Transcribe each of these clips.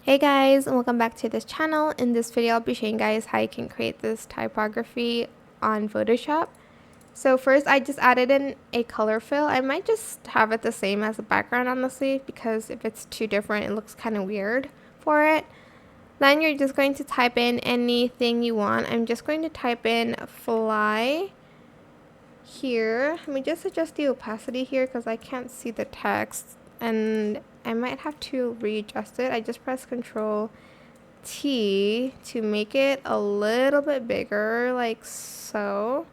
Hey guys, and welcome back to this channel. In this video I'll be showing you guys how you can create this typography on Photoshop. So first I just added in a color fill. I might just have it the same as the background honestly, because if it's too different it looks kind of weird for it. Then you're just going to type in anything you want. I'm just going to type in fly here. Let me just adjust the opacity here because I can't see the text and I might have to readjust it. I just press Control T to make it a little bit bigger, like so.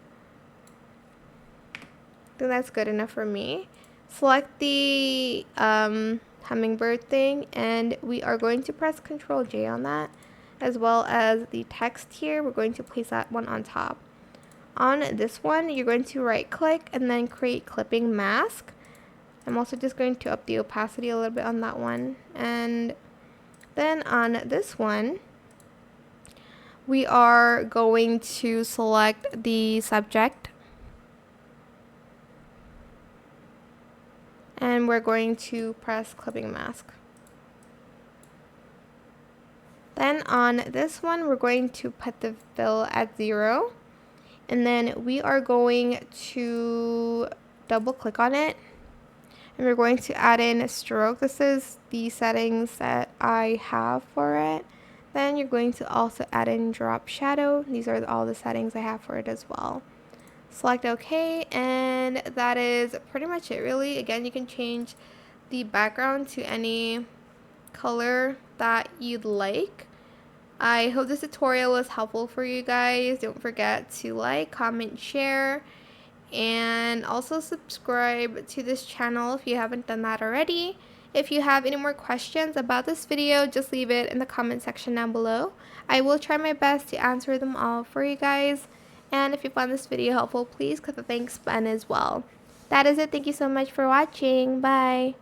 I think that's good enough for me. Select the hummingbird thing and we are going to press Control J on that, as well as the text here. We're going to place that one on top. On this one, you're going to right click and then create clipping mask. I'm also just going to up the opacity a little bit on that one. And then on this one, we are going to select the subject. And we're going to press clipping mask. Then on this one, we're going to put the fill at 0. And then we are going to double click on it. And we're going to add in a stroke. This is the settings that I have for it. Then you're going to also add in drop shadow. These are all the settings I have for it as well. Select OK, and that is pretty much it really. Again, you can change the background to any color that you'd like. I hope this tutorial was helpful for you guys. Don't forget to like, comment, share, and also subscribe to this channel if you haven't done that already. If you have any more questions about this video, just leave it in the comment section down below. I will try my best to answer them all for you guys. And if you found this video helpful, please click the thanks button as well. That is it. Thank you so much for watching. Bye.